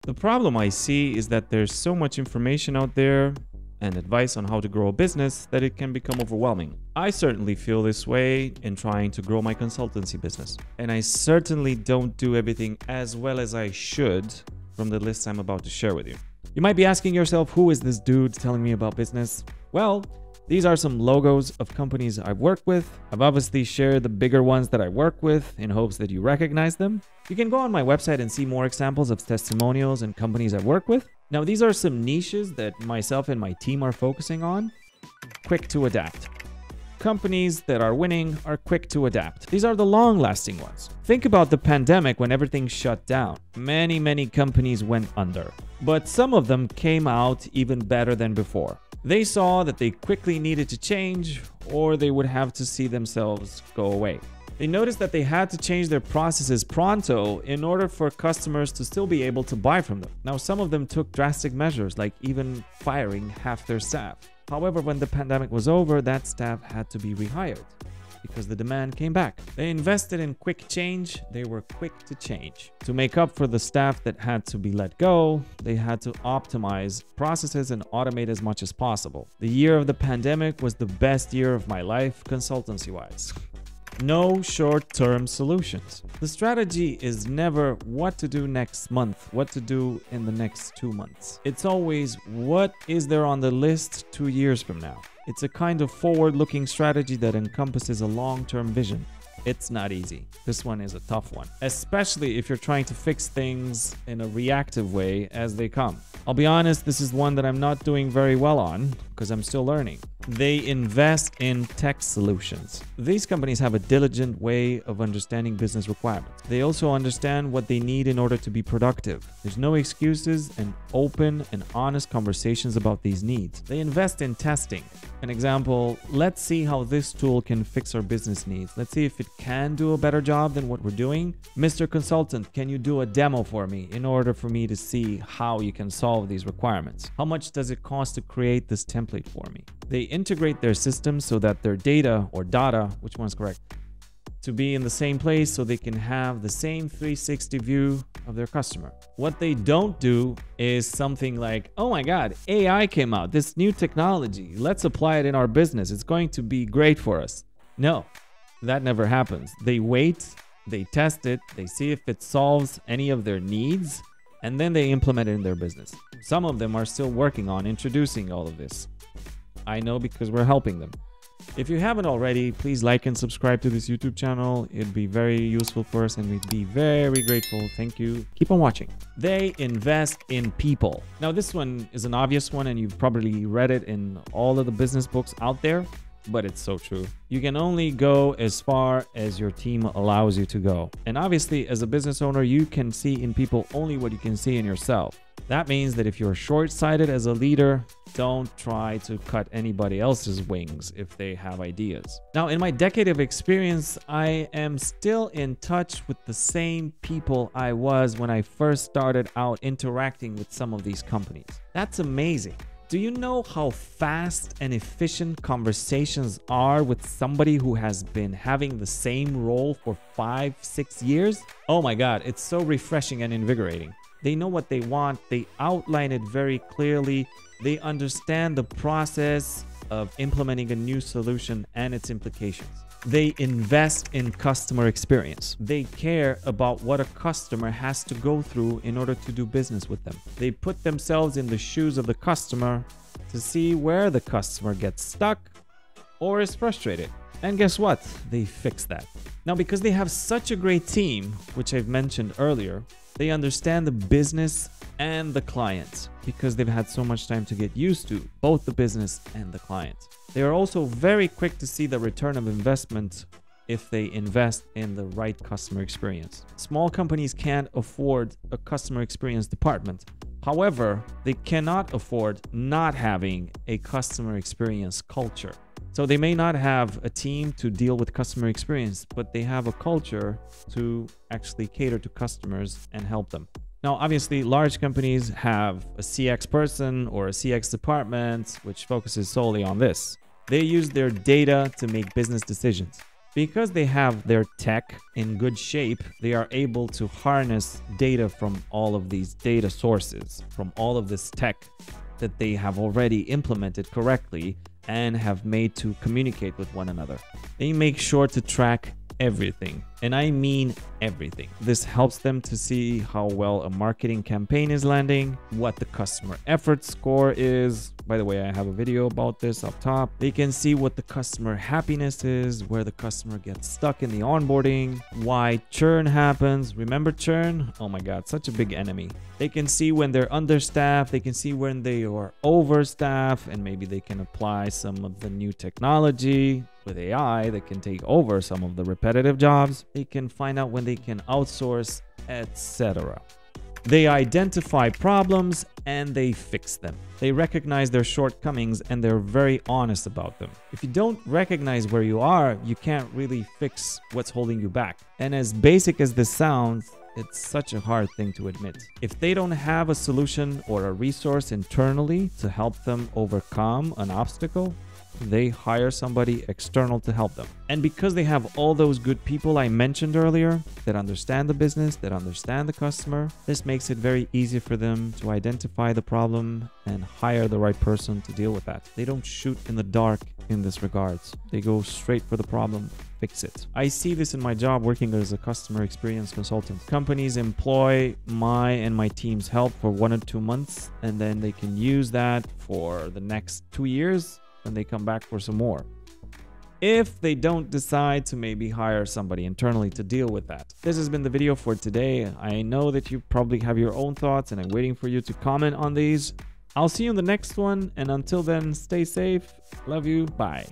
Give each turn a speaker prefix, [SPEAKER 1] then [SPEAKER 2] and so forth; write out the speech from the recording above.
[SPEAKER 1] The problem I see is that there's so much information out there and advice on how to grow a business that it can become overwhelming. I certainly feel this way in trying to grow my consultancy business. And I certainly don't do everything as well as I should from the list I'm about to share with you. You might be asking yourself, who is this dude telling me about business? Well, these are some logos of companies I've worked with. I've obviously shared the bigger ones that I work with in hopes that you recognize them. You can go on my website and see more examples of testimonials and companies I've worked with. Now, these are some niches that myself and my team are focusing on. Quick to adapt. Companies that are winning are quick to adapt. These are the long-lasting ones. Think about the pandemic when everything shut down. Many companies went under, but some of them came out even better than before. They saw that they quickly needed to change, or they would have to see themselves go away. They noticed that they had to change their processes pronto in order for customers to still be able to buy from them. Now, some of them took drastic measures, like even firing half their staff. However, when the pandemic was over, that staff had to be rehired because the demand came back. They invested in quick change. They were quick to change. To make up for the staff that had to be let go, they had to optimize processes and automate as much as possible. The year of the pandemic was the best year of my life, consultancy-wise. No short-term solutions. The strategy is never what to do next month, what to do in the next 2 months. It's always what is there on the list 2 years from now. It's a kind of forward-looking strategy that encompasses a long-term vision. It's not easy. This one is a tough one, especially if you're trying to fix things in a reactive way as they come. I'll be honest, this is one that I'm not doing very well on because I'm still learning. They invest in tech solutions. These companies have a diligent way of understanding business requirements. They also understand what they need in order to be productive. There's no excuses and open and honest conversations about these needs. They invest in testing. An example, let's see how this tool can fix our business needs. Let's see if it can do a better job than what we're doing. Mr. Consultant, can you do a demo for me in order for me to see how you can solve these requirements? How much does it cost to create this template for me? They integrate their systems so that their data or data, which one's correct, to be in the same place so they can have the same 360 view of their customer. What they don't do is something like, oh my God, AI came out, this new technology, let's apply it in our business. It's going to be great for us. No, that never happens. They wait, they test it, they see if it solves any of their needs, and then they implement it in their business. Some of them are still working on introducing all of this. I know because we're helping them. If you haven't already, please like and subscribe to this YouTube channel. It'd be very useful for us and we'd be very grateful. Thank you. Keep on watching. They invest in people. Now, this one is an obvious one and you've probably read it in all of the business books out there, but it's so true. You can only go as far as your team allows you to go. And obviously, as a business owner, you can see in people only what you can see in yourself. That means that if you're short-sighted as a leader, don't try to cut anybody else's wings if they have ideas. Now, in my decade of experience, I am still in touch with the same people I was when I first started out interacting with some of these companies. That's amazing. Do you know how fast and efficient conversations are with somebody who has been having the same role for 5-6 years? Oh my God, it's so refreshing and invigorating. They know what they want, they outline it very clearly, they understand the process of implementing a new solution and its implications. They invest in customer experience. They care about what a customer has to go through in order to do business with them. They put themselves in the shoes of the customer to see where the customer gets stuck or is frustrated. And guess what? They fix that. Now, because they have such a great team, which I've mentioned earlier, they understand the business and the client because they've had so much time to get used to both the business and the client. They are also very quick to see the return of investment if they invest in the right customer experience. Small companies can't afford a customer experience department. However, they cannot afford not having a customer experience culture. So they may not have a team to deal with customer experience, but they have a culture to actually cater to customers and help them. Now, obviously, large companies have a CX person or a CX department, which focuses solely on this. They use their data to make business decisions. Because they have their tech in good shape, they are able to harness data from all of these data sources, from all of this tech that they have already implemented correctly and have made to communicate with one another. They make sure to track everything, and I mean everything. This helps them to see how well a marketing campaign is landing, what the customer effort score is. By the way, I have a video about this up top. They can see what the customer happiness is, where the customer gets stuck in the onboarding, why churn happens. Remember churn? Oh my God, such a big enemy. They can see when they're understaffed, they can see when they are overstaffed, and maybe they can apply some of the new technology with AI that can take over some of the repetitive jobs. They can find out when they can outsource, etc. They identify problems and they fix them. They recognize their shortcomings and they're very honest about them. If you don't recognize where you are, you can't really fix what's holding you back. And as basic as this sounds, it's such a hard thing to admit. If they don't have a solution or a resource internally to help them overcome an obstacle, they hire somebody external to help them. And because they have all those good people I mentioned earlier that understand the business, that understand the customer, this makes it very easy for them to identify the problem and hire the right person to deal with that. They don't shoot in the dark in this regards. They go straight for the problem, fix it. I see this in my job working as a customer experience consultant. Companies employ my and my team's help for 1 or 2 months, and then they can use that for the next 2 years when they come back for some more. If they don't decide to maybe hire somebody internally to deal with that. This has been the video for today. I know that you probably have your own thoughts and I'm waiting for you to comment on these. I'll see you in the next one, and until then, stay safe. Love you. Bye.